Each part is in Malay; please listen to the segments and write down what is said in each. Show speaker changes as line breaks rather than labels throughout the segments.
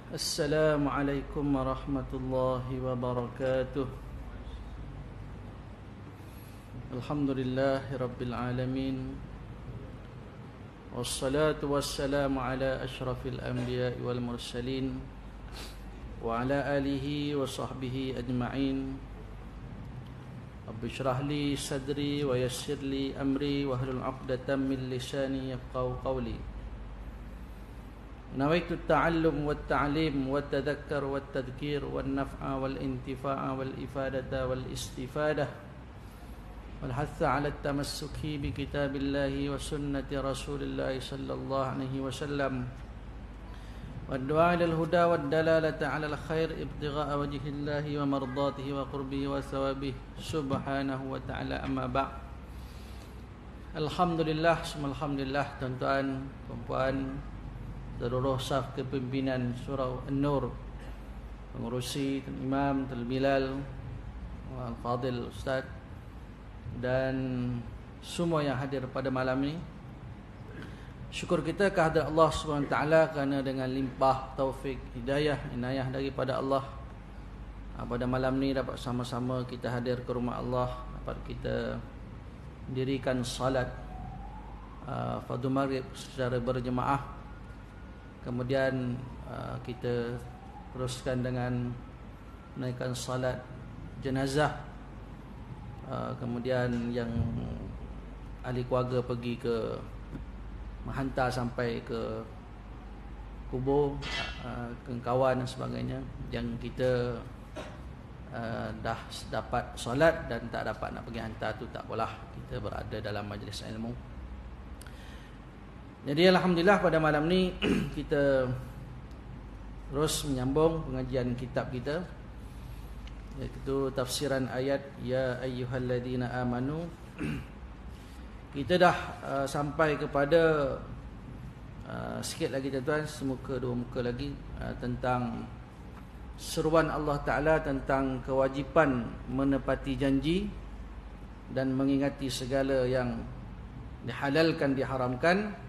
Assalamualaikum warahmatullahi wabarakatuh. Alhamdulillahi rabbil alamin. Wassalatu wassalamu ala ashrafil anbiya'i wal mursalin wa ala alihi wa sahbihi ajma'in. Rabbi shrah li sadri wa yassir li amri wahlul 'uqdatam min lisani yafqahu qawli. نويت التعلم والتعليم والتذكر والتذكير والنفع والانتفاع والإفادة والاستفادة والحث على التمسك بكتاب الله وسنة رسول الله صلى الله عليه وسلم والدعاء إلى الهدى والدلالة على الخير ابتغاء وجه الله ومرضاته وقربه وثوابه سبحانه وتعالى. أما بعد. Alhamdulillah, semua alhamdulillah, tuan-tuan, puan-puan, seluruh saf kepimpinan surau An-Nur, pengurusi, imam, Bilal, Al-Fadil, Ustaz, dan semua yang hadir pada malam ini. Syukur kita kehadrat Allah SWT kerana dengan limpah taufik, hidayah, inayah daripada Allah, pada malam ini dapat sama-sama kita hadir ke rumah Allah, dapat kita dirikan salat fardu maghrib secara berjemaah. Kemudian kita teruskan dengan menaikkan salat jenazah. Kemudian yang ahli keluarga pergi ke menghantar sampai ke kubur, ke kawan dan sebagainya. Yang kita dah dapat solat dan tak dapat nak pergi hantar tu tak apalah, kita berada dalam majlis ilmu. Jadi alhamdulillah pada malam ni kita terus menyambung pengajian kitab kita, iaitu tafsiran ayat ya ayyuhalladzina amanu. Kita dah sampai kepada sikit lagi tuan-tuan, semuka dua muka lagi, tentang seruan Allah Ta'ala tentang kewajipan menepati janji dan mengingati segala yang dihalalkan, diharamkan.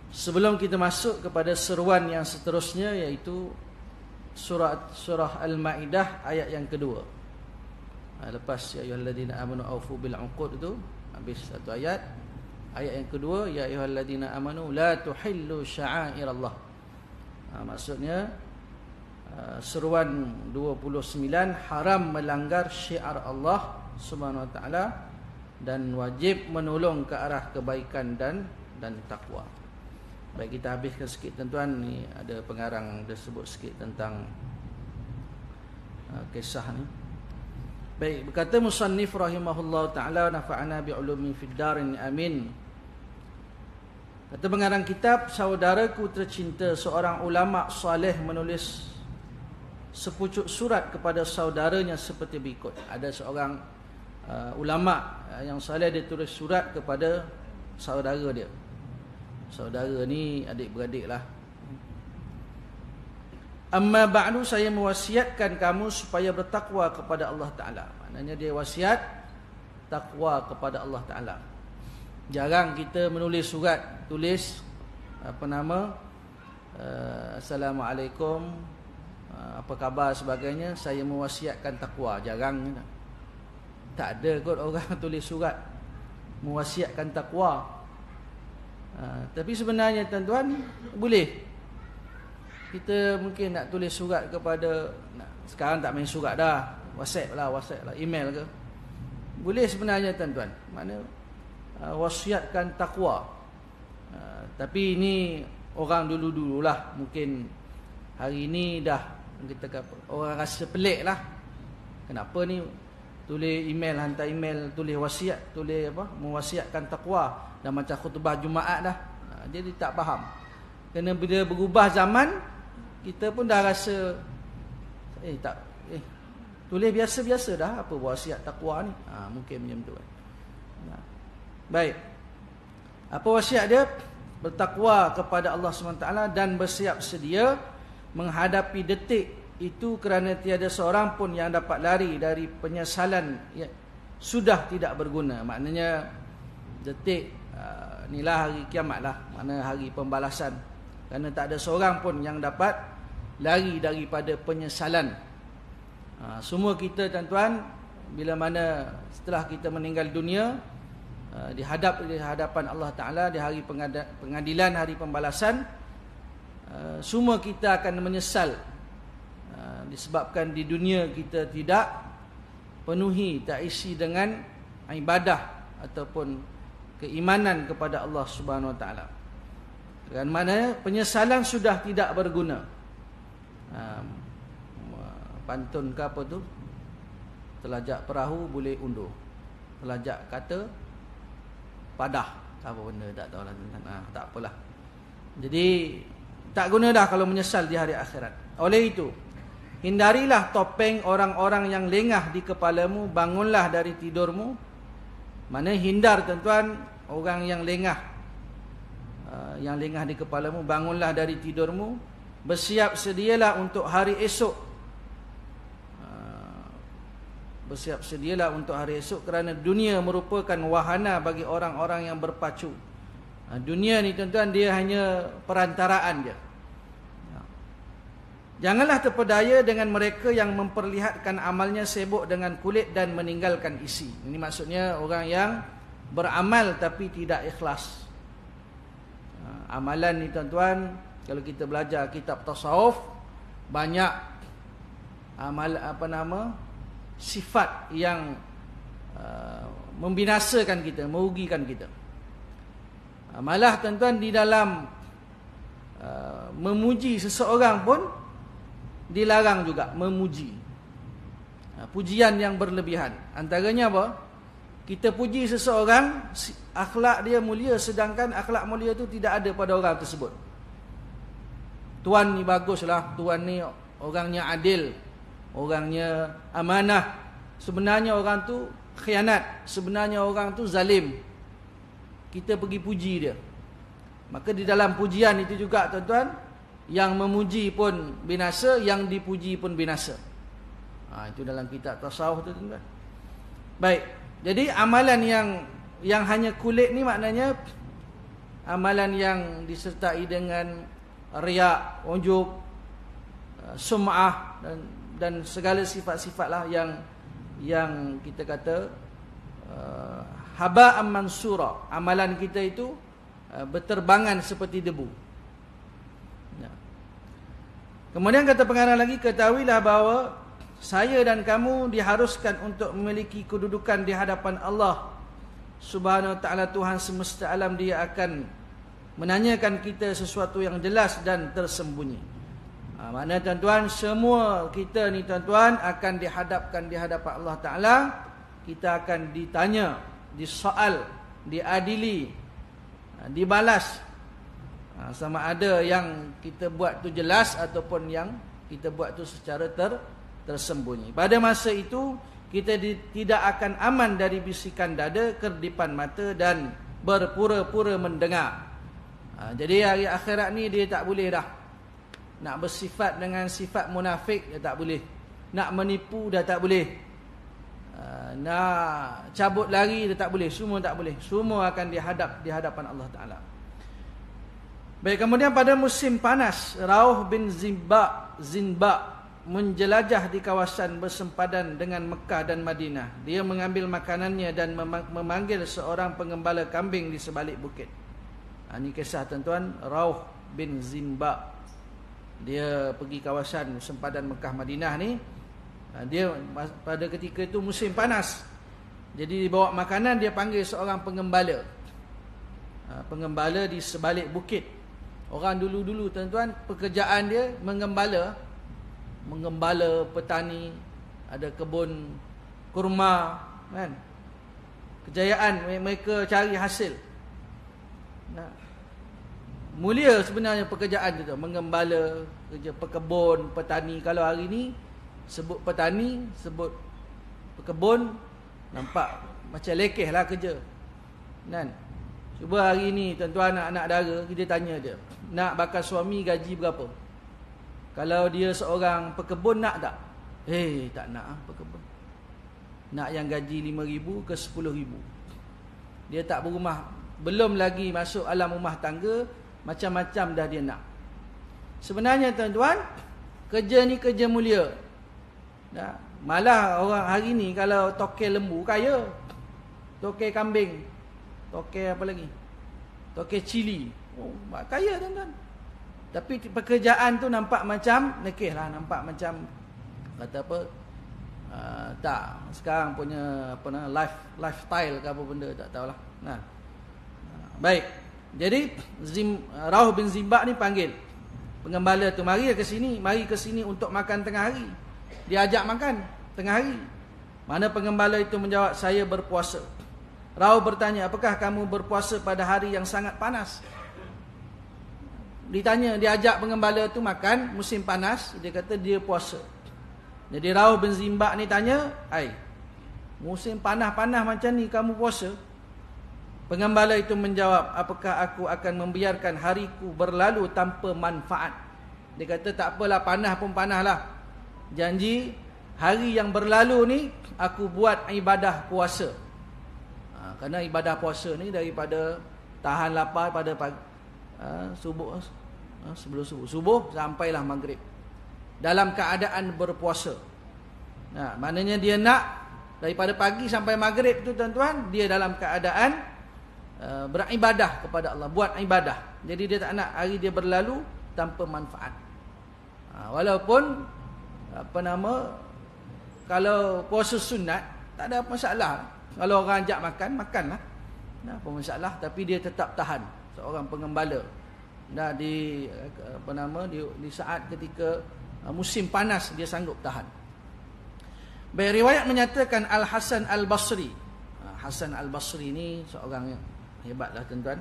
Sebelum kita masuk kepada seruan yang seterusnya, iaitu surah Al-Ma'idah ayat yang kedua. Lepas ya ayyuhalladzina amanu aufu bil 'uqud itu habis satu ayat. Ayat yang kedua ya ayyuhalladzina amanu la tuhillu sya'airallah. Maksudnya seruan 29, haram melanggar syiar Allah Subhanahu wa taala dan wajib menolong ke arah kebaikan dan takwa. Baik, kita habiskan sikit tuan-tuan. Ni ada pengarang dia sebut sikit tentang kisah ni. Baik, berkata musannif rahimahullah ta'ala, nafa'ana bi'ulumi fid darin amin. Kata pengarang kitab, saudaraku tercinta, seorang ulama saleh menulis sepucuk surat kepada saudaranya seperti berikut. Ada seorang ulama yang saleh, dia tulis surat kepada saudara dia. Saudara ni adik-beradik lah. Amma ba'du, saya mewasiatkan kamu supaya bertakwa kepada Allah Ta'ala. Maknanya dia wasiat takwa kepada Allah Ta'ala. Jarang kita menulis surat, tulis Assalamualaikum, apa khabar sebagainya, saya mewasiatkan takwa. Jarang. Tak ada kot orang tulis surat mewasiatkan takwa. Tapi sebenarnya tuan-tuan, boleh. Kita mungkin nak tulis surat kepada, sekarang tak main surat dah, WhatsApp lah, email ke. Boleh sebenarnya tuan-tuan. Mana wasiatkan takwa. Tapi ini orang dulu-dululah. Mungkin hari ini dah kita orang rasa pelik lah. Kenapa ni tulis email, hantar email, tulis wasiat, tulis mewasiatkan takwa. Dah macam khutbah Jumaat dah. Jadi tak faham. Kerana bila berubah zaman, kita pun dah rasa tulis biasa-biasa dah, apa wasiat takwa ni. Mungkin macam tu. Baik. Apa wasiat dia? Bertakwa kepada Allah SWT dan bersiap sedia menghadapi detik itu, kerana tiada seorang pun yang dapat lari dari penyesalan yang sudah tidak berguna. Maknanya detik inilah hari kiamat lah, mana hari pembalasan. Kerana tak ada seorang pun yang dapat lari daripada penyesalan. Semua kita tuan-tuan, bila mana setelah kita meninggal dunia, di hadapan Allah Ta'ala, di hari pengadilan, hari pembalasan, semua kita akan menyesal, disebabkan di dunia kita tidak penuhi, tak isi dengan ibadah ataupun keimanan kepada Allah Subhanahu Wa Ta'ala. Dengan mana penyesalan sudah tidak berguna. Pantun ke apa tu? Telajak perahu boleh undur, telajak kata padah. Apa benda tak tahu lah. Tak apalah. Jadi tak guna dah kalau menyesal di hari akhirat. Oleh itu, hindarilah topeng orang-orang yang lengah di kepalamu. Bangunlah dari tidurmu. Mana hindar tuan-tuan orang yang lengah, yang lengah di kepalamu. Bangunlah dari tidurmu. Bersiap sedialah untuk hari esok. Bersiap sedialah untuk hari esok, kerana dunia merupakan wahana bagi orang-orang yang berpacu. Dunia ni tuan-tuan, dia hanya perantaraan je. Janganlah terpedaya dengan mereka yang memperlihatkan amalnya sibuk dengan kulit dan meninggalkan isi. Ini maksudnya orang yang beramal tapi tidak ikhlas. Amalan ni tuan-tuan, kalau kita belajar kitab tasawuf, banyak sifat yang membinasakan kita, merugikan kita. Malah tuan-tuan, di dalam memuji seseorang pun dilarang juga memuji. Pujian yang berlebihan. Antaranya apa? Kita puji seseorang, akhlak dia mulia, sedangkan akhlak mulia tu tidak ada pada orang tersebut. Tuan ni baguslah, tuan ni orangnya adil, orangnya amanah. Sebenarnya orang tu khianat, sebenarnya orang tu zalim. Kita pergi puji dia. Maka di dalam pujian itu juga tuan-tuan, yang memuji pun binasa, yang dipuji pun binasa. Itu dalam kitab tasawuf tu tuan-tuan. Baik, jadi amalan yang hanya kulit ni maknanya amalan yang disertai dengan riak, ujub, sum'ah dan segala sifat-sifat lah yang kita kata haba'an mansura. Amalan kita itu berterbangan seperti debu. Kemudian kata pengarang lagi, ketahuilah bahawa saya dan kamu diharuskan untuk memiliki kedudukan di hadapan Allah Subhanahu Wa Ta'ala, Tuhan semesta alam. Dia akan menanyakan kita sesuatu yang jelas dan tersembunyi. Maknanya tuan-tuan, semua kita ni tuan-tuan akan dihadapkan di hadapan Allah Ta'ala. Kita akan ditanya, disoal, diadili, dibalas, sama ada yang kita buat tu jelas ataupun yang kita buat tu secara tersembunyi. Pada masa itu kita tidak akan aman dari bisikan dada, kerdipan mata dan berpura-pura mendengar. Jadi hari akhirat ni dia tak boleh dah nak bersifat dengan sifat munafik, dia tak boleh. Nak menipu dah tak boleh. Nak cabut lari dia tak boleh. Semua tak boleh. Semua akan di hadapan Allah Ta'ala. Baik, kemudian pada musim panas, Rauh bin Zinba menjelajah di kawasan bersempadan dengan Mekah dan Madinah. Dia mengambil makanannya dan memanggil seorang pengembala kambing di sebalik bukit. Ini kisah tuan-tuan, Rauh bin Zinba. Dia pergi kawasan sempadan Mekah Madinah ni. Dia pada ketika itu musim panas. Jadi dia bawa makanan, dia panggil seorang pengembala. Pengembala di sebalik bukit. Orang dulu-dulu tuan-tuan, pekerjaan dia mengembala petani, ada kebun kurma, kan? Kejayaan mereka cari hasil. Mulia sebenarnya pekerjaan itu, mengembala, kerja pekebun, petani. Kalau hari ni sebut petani, sebut pekebun, nampak macam lekeh lah kerja, kan? Cuba hari ni tuan-tuan, anak-anak dara, kita tanya dia, nak bakal suami gaji berapa? Kalau dia seorang pekebun, nak tak? Tak nak pekebun. Nak yang gaji 5,000 ke 10,000. Dia tak berumah, belum lagi masuk alam rumah tangga, macam-macam dah dia nak. Sebenarnya tuan-tuan, Kerja ni kerja mulia. Malah orang hari ni kalau tokel lembu kaya, tokel kambing, tokel apa lagi, tokel cili, kaya tuan-tuan. Tapi pekerjaan tu nampak macam nekeh lah, nampak macam kata apa, tak, sekarang punya apa nama, lifestyle ke apa benda tak tahulah. Baik. Jadi Rauh bin Zimbak ni panggil pengembala tu, mari ke sini untuk makan tengah hari. Dia ajak makan tengah hari. Mana pengembala itu menjawab, saya berpuasa. Rauh bertanya, apakah kamu berpuasa pada hari yang sangat panas? Ditanya, dia ajak pengembala tu makan musim panas, dia kata dia puasa. Jadi Rauh bin Zimbak ni tanya, musim panas-panas macam ni kamu puasa? Pengembala itu menjawab, apakah aku akan membiarkan hariku berlalu tanpa manfaat? Dia kata, tak apalah, panas pun panas lah. Janji hari yang berlalu ni aku buat ibadah puasa. Kerana ibadah puasa ni daripada tahan lapar pada pagi, sebelum subuh sampailah maghrib, dalam keadaan berpuasa. Maknanya dia nak daripada pagi sampai maghrib tu tuan-tuan, dia dalam keadaan beribadah kepada Allah, buat ibadah. Jadi dia tak nak hari dia berlalu tanpa manfaat. Walaupun apa nama, kalau puasa sunat tak ada masalah. Kalau orang ajak makan, makanlah, tak apa masalah. Tapi dia tetap tahan, seorang pengembala. Di apa nama, di saat ketika musim panas dia sanggup tahan. Baik, riwayat menyatakan Al-Hasan Al-Basri. Hasan Al-Basri ni seorang yang hebatlah tuan-tuan.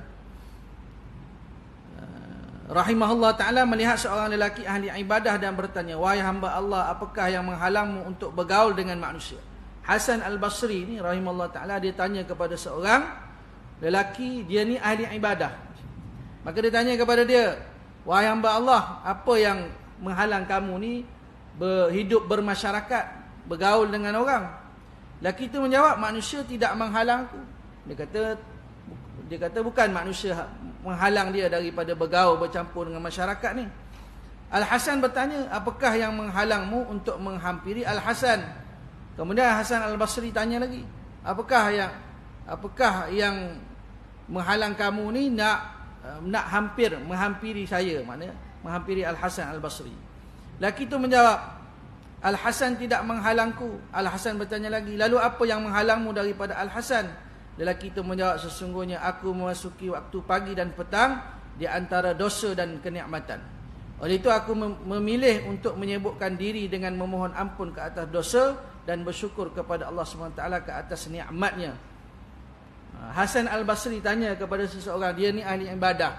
Rahimahullah ta'ala melihat seorang lelaki ahli ibadah dan bertanya, wahai hamba Allah, apakah yang menghalangmu untuk bergaul dengan manusia? Hasan Al-Basri ni rahimahullah ta'ala, dia tanya kepada seorang lelaki, dia ni ahli ibadah. Maka dia tanya kepada dia, wahai hamba Allah, apa yang menghalang kamu ni hidup bermasyarakat, bergaul dengan orang? Lelaki itu menjawab, manusia tidak menghalangku. Dia kata bukan manusia menghalang dia daripada bergaul, bercampur dengan masyarakat ni. Al-Hasan bertanya, apakah yang menghalangmu untuk menghampiri Al-Hasan? Kemudian Hasan Al-Basri tanya lagi, apakah yang menghalang kamu ni nak menghampiri saya, maknanya menghampiri Al-Hasan Al-Basri? Lelaki itu menjawab, Al-Hasan tidak menghalangku. Al-Hasan bertanya lagi, lalu apa yang menghalangmu daripada Al-Hasan? Lelaki itu menjawab, sesungguhnya aku memasuki waktu pagi dan petang di antara dosa dan kenikmatan. Oleh itu aku memilih untuk menyibukkan diri dengan memohon ampun ke atas dosa dan bersyukur kepada Allah SWT ke atas nikmatnya. Hasan Al-Basri tanya kepada seseorang, dia ni ahli ibadah.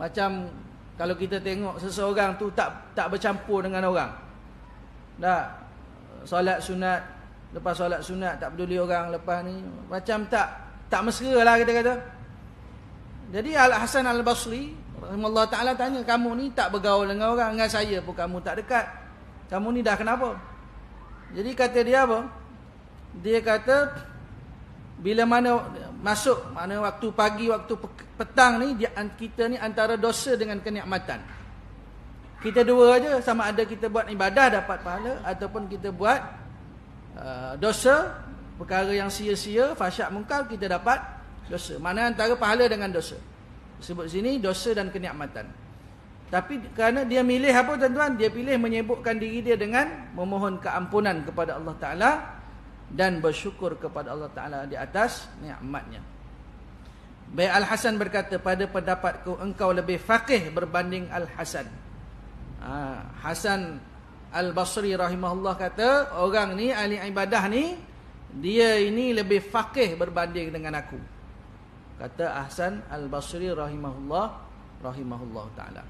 Macam kalau kita tengok seseorang tu tak bercampur dengan orang. Solat sunat, lepas solat sunat tak peduli orang, lepas ni macam tak mesra lah kita kata. Jadi Al-Hasan Al-Basri rahimahullah ta'ala tanya, kamu ni tak bergaul dengan orang, dengan saya pun kamu tak dekat, kamu ni dah kenapa? Jadi kata dia apa? Dia kata bila mana masuk, mana waktu pagi, waktu petang ni, kita ni antara dosa dengan kenikmatan. Kita dua aja, sama ada kita buat ibadah dapat pahala, ataupun kita buat dosa, perkara yang sia-sia, fahsyat mungkar, kita dapat dosa. Mana antara pahala dengan dosa. Sebut sini dosa dan kenikmatan. Tapi kerana dia milih apa tuan-tuan? Dia pilih menyibukkan diri dia dengan memohon keampunan kepada Allah Ta'ala dan bersyukur kepada Allah Ta'ala di atas nikmatnya. Baik, Al-Hasan berkata, pada pendapatku engkau lebih faqih berbanding Al-Hasan. Hasan Al-Basri rahimahullah kata, orang ni ahli ibadah ni, dia ini lebih faqih berbanding dengan aku. Kata Hasan Al-Basri rahimahullah ta'ala.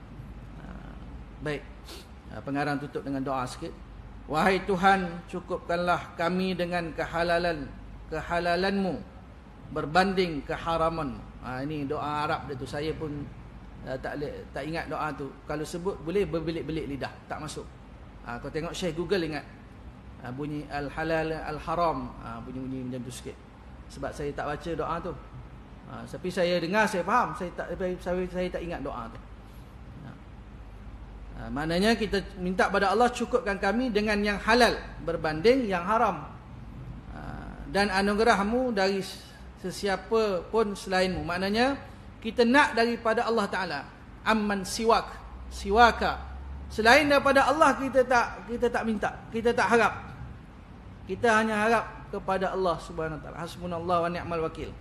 Baik, pengarang tutup dengan doa sikit. Wahai Tuhan, cukupkanlah kami dengan kehalalanmu berbanding keharamanmu. Ini doa Arab dia tu. Saya pun tak ingat doa tu. Kalau sebut boleh berbelit-belit lidah, tak masuk. Kau tengok Syekh Google ingat bunyi al-halal al-haram, bunyi-bunyi macam tu sikit. Sebab saya tak baca doa tu. Tapi saya dengar, saya faham, saya tak ingat doa tu. Maknanya kita minta pada Allah cukupkan kami dengan yang halal berbanding yang haram. Dan anugerahmu dari sesiapa pun selainmu. Maknanya kita nak daripada Allah Ta'ala. Amman siwaka. Selain daripada Allah kita tak minta, kita tak harap. Kita hanya harap kepada Allah Subhanahu Wa Ta'ala. Hasbunallah wa ni'mal wakil.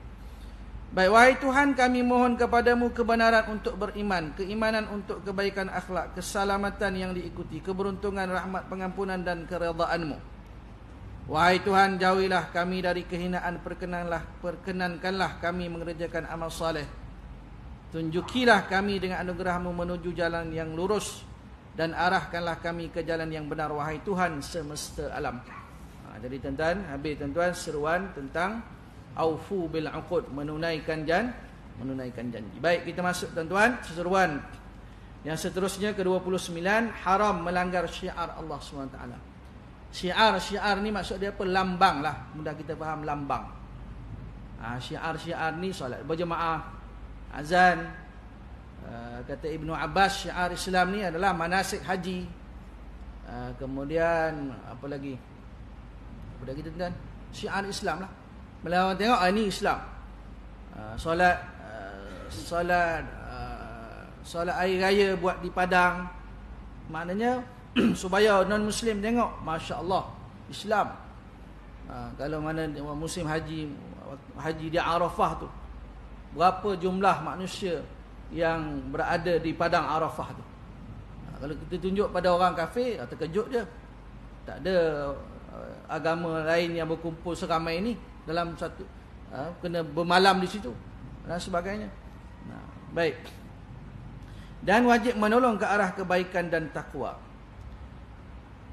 Baik, wahai Tuhan, kami mohon kepadamu kebenaran untuk beriman, keimanan untuk kebaikan akhlak, keselamatan yang diikuti, keberuntungan, rahmat, pengampunan dan keredaanmu. Wahai Tuhan, jauhilah kami dari kehinaan, perkenankanlah kami mengerjakan amal saleh. Tunjukilah kami dengan anugerahmu menuju jalan yang lurus, dan arahkanlah kami ke jalan yang benar, wahai Tuhan semesta alam. Jadi tuan-tuan, habis tuan-tuan seruan tentang aufu bil uqud, menunaikan janji. Baik, kita masuk tuan-tuan seruan yang seterusnya ke-29, haram melanggar syiar Allah SWT. Syiar ni maksud dia apa? Lambang lah, mudah kita faham, lambang. Syiar ni solat berjemaah, azan. Kata Ibnu Abbas, syiar Islam ni adalah manasik haji. Kemudian apa lagi tuan-tuan? Syiar Islam lah. Bila orang tengok, ini Islam. Solat air raya buat di padang. Maknanya supaya non-Muslim tengok, Masya Allah, Islam. Kalau mana musim haji di Arafah tu, berapa jumlah manusia yang berada di padang Arafah tu. Kalau kita tunjuk pada orang kafir, terkejut je. Tak ada agama lain yang berkumpul seramai ini dalam satu, kena bermalam di situ dan sebagainya. Baik. Dan wajib menolong ke arah kebaikan dan takwa.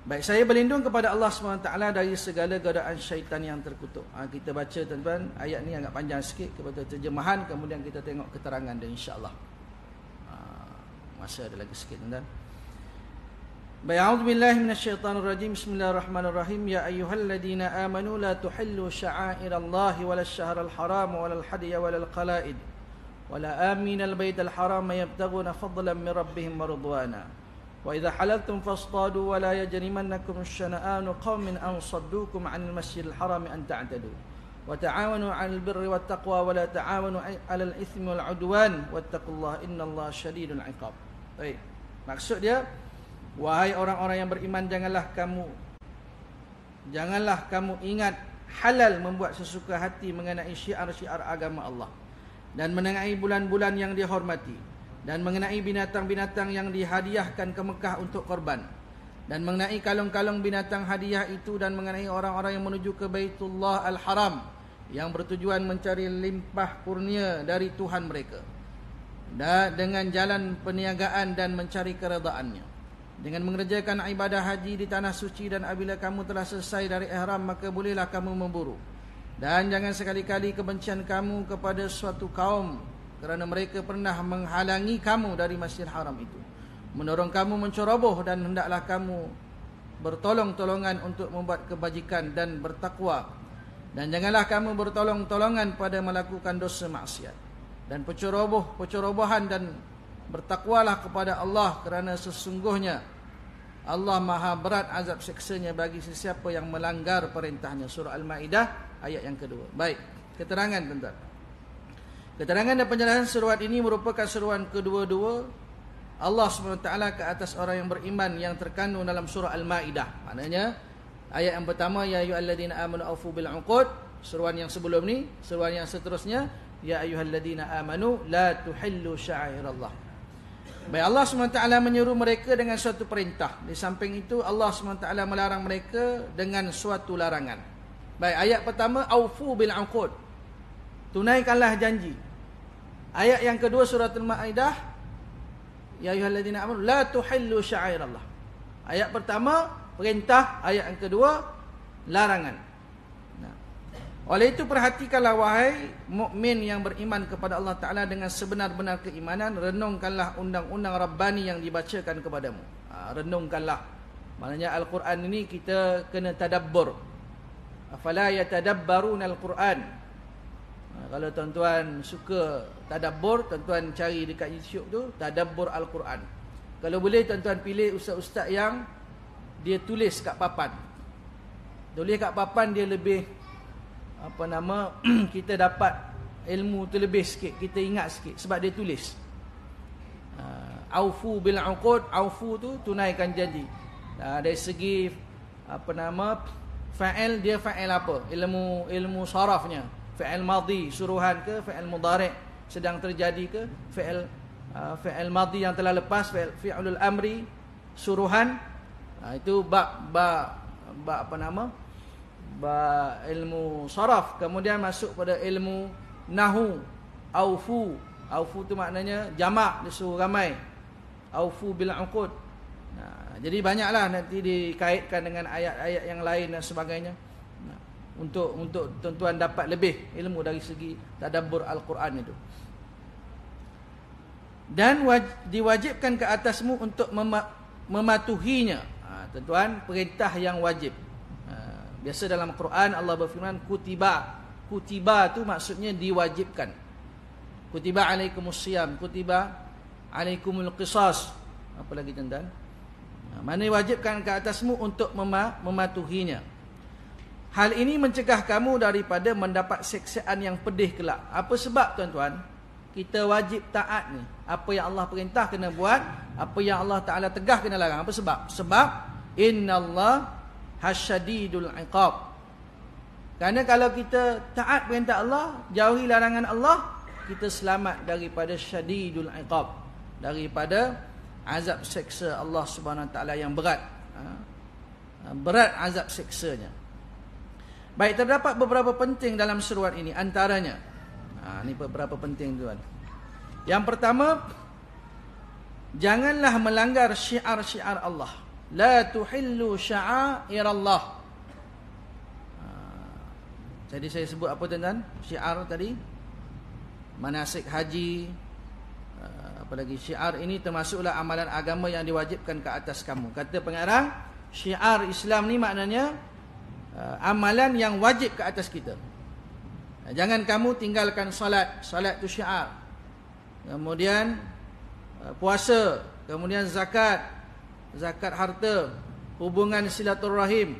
Baik, saya berlindung kepada Allah SWT dari segala godaan syaitan yang terkutuk. Kita baca tuan-tuan, ayat ni agak panjang sikit kepada terjemahan, kemudian kita tengok keterangan dia insya-Allah. Masa ada lagi sikit tuan-tuan. Baik, a'udzubillahi minasyaitonir rajim. Bismillahirrahmanirrahim. Ya ayyuhalladzina amanu la tuhillu sya'airallahi wala asy-syahral haram wala al-hadiya wala al-qala'id wala aminal baital haram yabtaghuna fadlan min rabbihim wa ridwana. Wa idza halaltum fastadu wa la yajrimannakum syana'anu qaumin an saddukum 'anil masjidil haram an ta'tadu. Wa ta'awanu 'alal birri wat taqwa wa la ta'awanu 'alal itsmi wal 'udwan wattaqullaha innallaha syadidul 'iqab. Baik. Maksud dia, wahai orang-orang yang beriman, janganlah kamu ingat halal membuat sesuka hati mengenai syiar-syiar agama Allah, dan mengenai bulan-bulan yang dihormati, dan mengenai binatang-binatang yang dihadiahkan ke Mekah untuk korban, dan mengenai kalung-kalung binatang hadiah itu, dan mengenai orang-orang yang menuju ke Baitullah Al-Haram yang bertujuan mencari limpah kurnia dari Tuhan mereka, dan dengan jalan perniagaan dan mencari keredaannya, dengan mengerjakan ibadah haji di tanah suci, dan apabila kamu telah selesai dari ihram maka bolehlah kamu memburu. Dan jangan sekali-kali kebencian kamu kepada suatu kaum kerana mereka pernah menghalangi kamu dari Masjidil Haram itu, mendorong kamu menceroboh, dan hendaklah kamu bertolong-tolongan untuk membuat kebajikan dan bertakwa. Dan janganlah kamu bertolong-tolongan pada melakukan dosa maksiat dan pencerobohan, dan bertakwalah kepada Allah, kerana sesungguhnya Allah maha berat azab siksanya bagi sesiapa yang melanggar perintahnya. Surah Al-Ma'idah ayat yang kedua. Baik, keterangan tuan-tuan. Keterangan dan penjelasan seruan ini merupakan seruan kedua-dua Allah SWT ke atas orang yang beriman yang terkandung dalam surah Al-Ma'idah. Maknanya ayat yang pertama, ya ayyuhalladzina amanu aufu bil uqud. Seruan yang sebelum ni, seruan yang seterusnya, ya ayyuhalladzina amanu la tuhillu sya'airallah. Baik, Allah SWT menyeru mereka dengan suatu perintah. Di samping itu Allah SWT melarang mereka dengan suatu larangan. Baik, ayat pertama, aufu bil uqud, tunaikanlah janji. Ayat yang kedua surah Al-Ma'idah, ya ayyuhalladzina amanu la tuhillu sya'airallah. Ayat pertama perintah, ayat yang kedua larangan. Oleh itu perhatikanlah wahai mukmin yang beriman kepada Allah Ta'ala dengan sebenar-benar keimanan. Renungkanlah undang-undang Rabbani yang dibacakan kepadamu. Renungkanlah. Maknanya Al-Quran ini kita kena tadabbur. Afala yatadabbaruna Al-Quran. Kalau tuan-tuan suka tadabbur, tuan-tuan cari dekat YouTube tu, tadabbur Al-Quran. Kalau boleh tuan-tuan pilih ustaz-ustaz yang dia tulis kat papan. Tulis kat papan dia lebih kita dapat ilmu tu lebih sikit, kita ingat sikit sebab dia tulis. Aufu bil uqud, aufu tu tunaikan janji. Dari segi fa'il, dia fa'il apa? Ilmu sarafnya. Fa'il madhi suruhan ke, fa'il mudhari' sedang terjadi ke, fa'il madhi yang telah lepas, fi'lul amri suruhan. Itu bab ilmu saraf. Kemudian masuk pada ilmu nahu, aufu. Aufu tu maknanya jamak, dia suruh ramai. Aufu bil uqud. Jadi banyaklah nanti dikaitkan dengan ayat-ayat yang lain dan sebagainya. Untuk tuan-tuan dapat lebih ilmu dari segi tadabbur Al-Quran itu. Dan diwajibkan ke atasmu untuk mematuhinya. Tuan-tuan, perintah yang wajib. Biasa dalam Quran Allah berfirman kutiba. Kutiba tu maksudnya diwajibkan. Kutiba alaikumusiyam, kutiba alaikumul qisas. Apa lagi tuan-tuan? Mana diwajibkan ke atasmu untuk mematuhinya. Hal ini mencegah kamu daripada mendapat siksaan yang pedih kelak. Apa sebab tuan-tuan? Kita wajib taat ni. Apa yang Allah perintah kena buat, apa yang Allah Ta'ala tegah kena larang. Apa sebab? Sebab innallah hasyadidul iqab. Kerana kalau kita taat perintah Allah, jauhi larangan Allah, kita selamat daripada syadidul iqab, daripada azab seksa Allah Subhanahu Wa Taala yang berat. Berat azab seksanya. Baik, terdapat beberapa penting dalam seruan ini. Antaranya, ini beberapa penting tuan. Yang pertama, janganlah melanggar syiar-syiar Allah. La tuhillu sya'airallah. Jadi saya sebut apa tuan-tuan? Syiar tadi, manasik haji, apa lagi, syiar ini termasuklah amalan agama yang diwajibkan ke atas kamu. Kata pengarang, syiar Islam ni maknanya amalan yang wajib ke atas kita. Jangan kamu tinggalkan solat. Solat tu syiar. Kemudian puasa, kemudian zakat, zakat harta, hubungan silaturahim.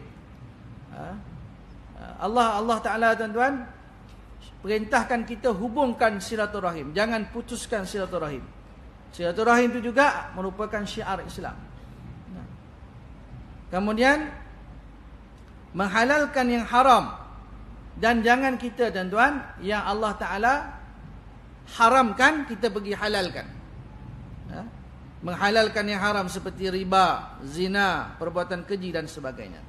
Allah Ta'ala tuan-tuan perintahkan kita hubungkan silaturahim. Jangan putuskan silaturahim. Silaturahim itu juga merupakan syiar Islam. Kemudian menghalalkan yang haram. Dan jangan kita tuan-tuan, yang Allah Ta'ala haramkan, kita pergi halalkan. Menghalalkan yang haram seperti riba, zina, perbuatan keji dan sebagainya.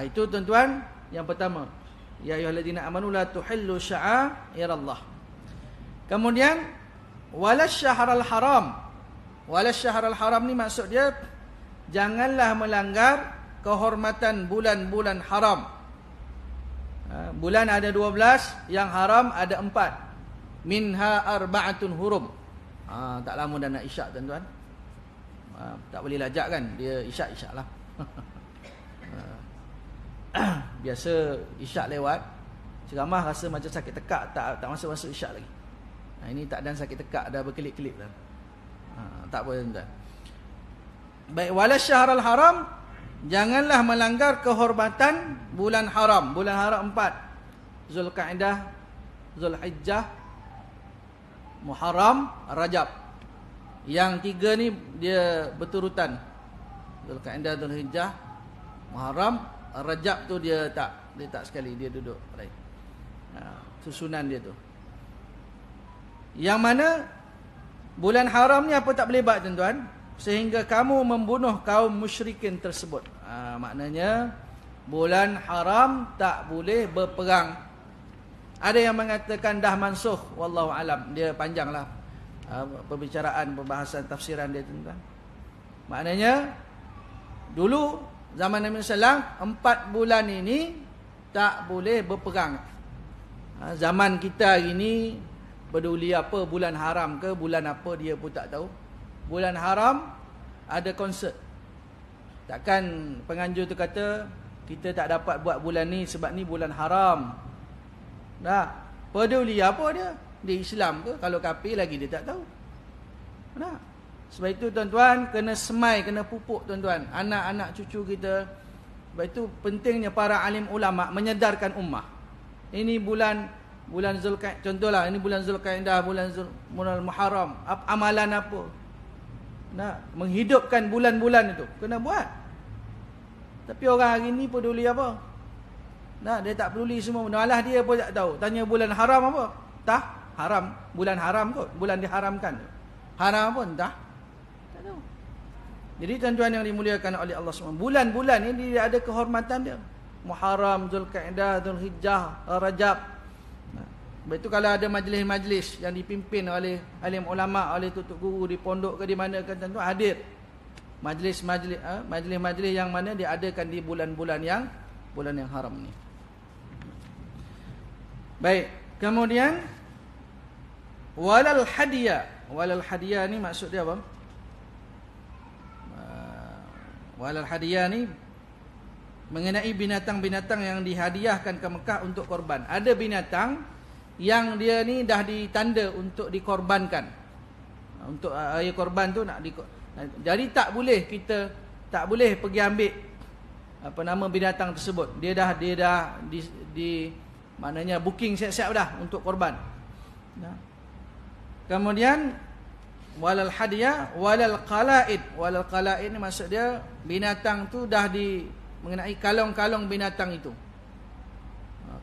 Itu tuan-tuan, yang pertama. Ya ayyuhalladzina amanu la tuhillu sya'airallah. Kemudian walasyahrul haram. Walasyahrul haram ni maksud dia, janganlah melanggar kehormatan bulan-bulan haram. Bulan ada 12, yang haram ada 4. Minha arba'atun hurum. Tak lama dah nak isyak tuan-tuan. Tak boleh lajak kan, dia isyak lah. Biasa isyak lewat, ceramah rasa macam sakit tekak, tak masuk isyak lagi. Ini tak dan sakit tekak, dah berkelip-kelip dah. Tak apa tuan-tuan. Baik, walasyahrul haram, janganlah melanggar kehormatan bulan haram. Bulan haram 4. Zulqa'dah, Zulhijjah, Muharram, Rajab. Yang 3 ni dia berturutan. Zulqa'dah, Zulhijjah, Muharram, Rajab tu dia tak sekali, dia duduk lain. Susunan dia tu. Yang mana bulan haram ni apa tak boleh buat tuan-tuan? Sehingga kamu membunuh kaum musyrikin tersebut. Maknanya bulan haram tak boleh berperang. Ada yang mengatakan dah mansukh, wallahu alam. Dia panjanglah pembahasan tafsiran dia tuan-tuan. Maknanya dulu zaman Nabi sallallahu 4 bulan ini tak boleh berperang. Zaman kita hari ini peduli apa bulan haram ke bulan apa dia pun tak tahu. Bulan haram ada konsert. Takkan penganjur tu kata kita tak dapat buat bulan ni sebab ni bulan haram. Nah, peduli apa dia? Dia Islam ke? Kalau kafir lagi dia tak tahu. Nah. Sebab itu tuan-tuan, kena semai, kena pupuk tuan-tuan, anak-anak cucu kita. Sebab itu pentingnya para alim ulama menyedarkan ummah. Ini bulan Zulqa'dah, contohlah, ini bulan Zulqa'dah, bulan Muharram, amalan apa? Nak menghidupkan bulan-bulan itu, kena buat. Tapi orang hari ni peduli apa? Nah, dia tak peduli semua. Malah dia pun tak tahu. Tanya bulan haram apa? Tak, haram. Bulan haram kot, bulan diharamkan. Haram apa entah? Tak tahu. Jadi tuan-tuan yang dimuliakan oleh Allah SWT, bulan-bulan ini dia ada kehormatan dia. Muharram, Zulqa'dah, Zulhijjah, Rajab. Sebab itu kalau ada majlis-majlis yang dipimpin oleh alim ulama, oleh tutup guru di pondok ke di mana kan, tuan-tuan hadir. Majlis-majlis yang mana diadakan di bulan-bulan yang haram ni. Baik, kemudian walal hadiah ni maksud dia apa? Walal hadiah ni mengenai binatang-binatang yang dihadiahkan ke Mekah untuk korban. Ada binatang yang dia ni dah ditanda untuk dikorbankan. Untuk ayat korban tu jadi tak boleh pergi ambil apa nama binatang tersebut. Dia dah di maknanya booking siap-siap dah untuk korban. Kemudian walal hadiah walal qala'id. Walal qala'id ni maksud dia binatang tu dah mengenai kalong-kalong binatang itu.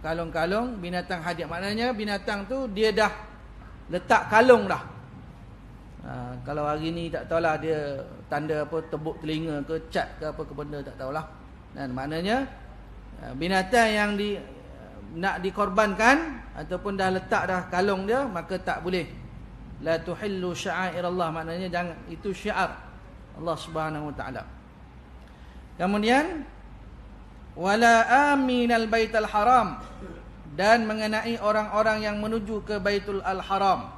Kalong-kalong binatang hadiah, maknanya binatang tu dia dah letak kalong dah. Kalau hari ni tak tahulah dia tanda apa, tebuk telinga ke cat ke apa ke benda, tak tahulah. Dan maknanya binatang yang nak dikorbankan ataupun dah letak dah kalong dia, maka tak boleh. La tuhillu sya'airallah, maknanya jangan, itu syiar Allah Subhanahu wa taala. Kemudian wala aminal baitul haram, dan mengenai orang-orang yang menuju ke Baitul Al-Haram.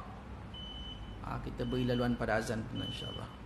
Kita beri laluan pada azan insya-Allah.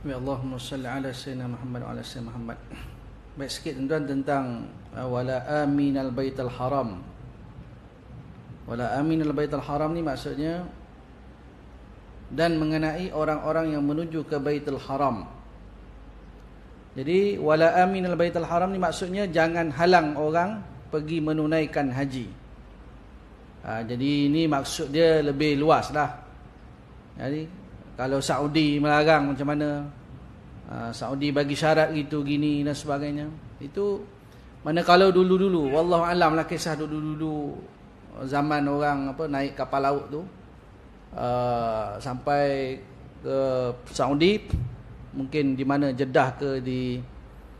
Ya Allahumma salli ala sayyidina Muhammad wa ala sayyidina Muhammad. Baik, sikit tuan tentang wala aminal baitul haram. Wala aminal baitul haram ni maksudnya dan mengenai orang-orang yang menuju ke Baitul Haram. Jadi wala aminal baitul haram ni maksudnya jangan halang orang pergi menunaikan haji. Jadi ini maksud dia lebih luas lah. Jadi kalau Saudi melarang macam mana, Saudi bagi syarat gitu gini dan sebagainya, itu mana kalau dulu-dulu, wallahu alam lah kisah dulu-dulu zaman orang naik kapal laut tu sampai ke Saudi, mungkin di mana Jeddah ke di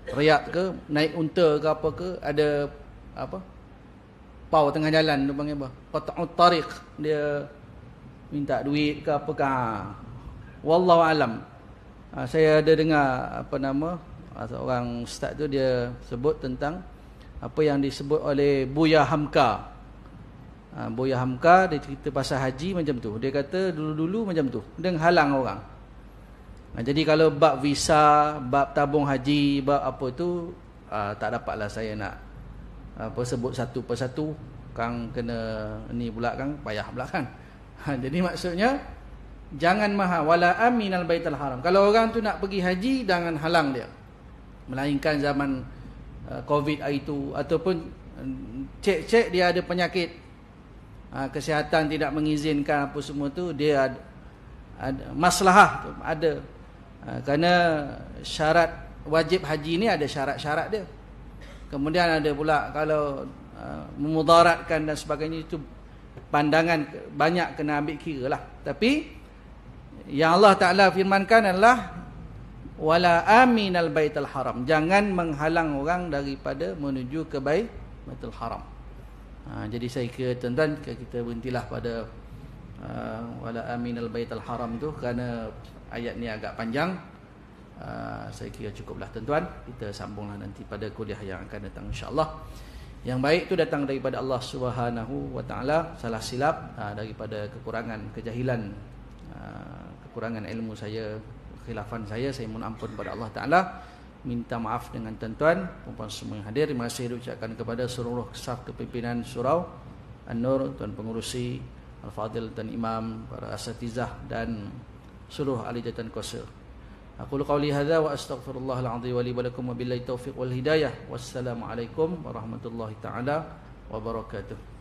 Riyadh ke, naik unta ke apa ke, ada pau tengah jalan tu panggil apa, qat'ut tariq, dia minta duit ke apakah, wallahu alam. Saya ada dengar seorang ustaz tu dia sebut tentang apa yang disebut oleh Buya Hamka. Buya Hamka dia cerita pasal haji macam tu. Dia kata dulu-dulu macam tu, dia halang orang. Jadi kalau bab visa, bab tabung haji, bab apa tu, tak dapatlah saya nak sebut satu persatu, kang kena ni pula kang payah pula kan. Jadi maksudnya jangan mahal wala aminal baitul haram. Kalau orang tu nak pergi haji, jangan halang dia. Melainkan zaman Covid itu, ataupun cek dia ada penyakit kesihatan tidak mengizinkan apa semua tu, dia ada maslahah tu ada. Kerana syarat wajib haji ni ada syarat-syarat dia. Kemudian ada pula kalau memudaratkan dan sebagainya, itu pandangan banyak kena ambil kira lah. Tapi yang Allah Ta'ala firmankan adalah wala aminal baitul haram, jangan menghalang orang daripada menuju ke Baitul Haram. Jadi saya kira tuan-tuan kita berhentilah pada wala aminal baitul haram tu, kerana ayat ni agak panjang. Saya kira cukuplah tuan-tuan, kita sambunglah nanti pada kuliah yang akan datang insya-Allah. Yang baik tu datang daripada Allah Subhanahu wa taala, salah silap daripada kekurangan, kejahilan, kekurangan ilmu saya, khilafan saya mohon ampun kepada Allah Taala. Minta maaf dengan tuan-tuan, puan-puan semua yang hadir. Terima kasih diucapkan kepada seluruh staf kepimpinan surau An-Nur, tuan pengurusi, Al-Fadil, tuan imam, para asatizah dan seluruh ahli jabatan kuasa. Aqulu qawli hadza wa astaghfirullahal azim wa li wa lakum wa billahi taufiq wal hidayah. Wassalamualaikum warahmatullahi taala wabarakatuh.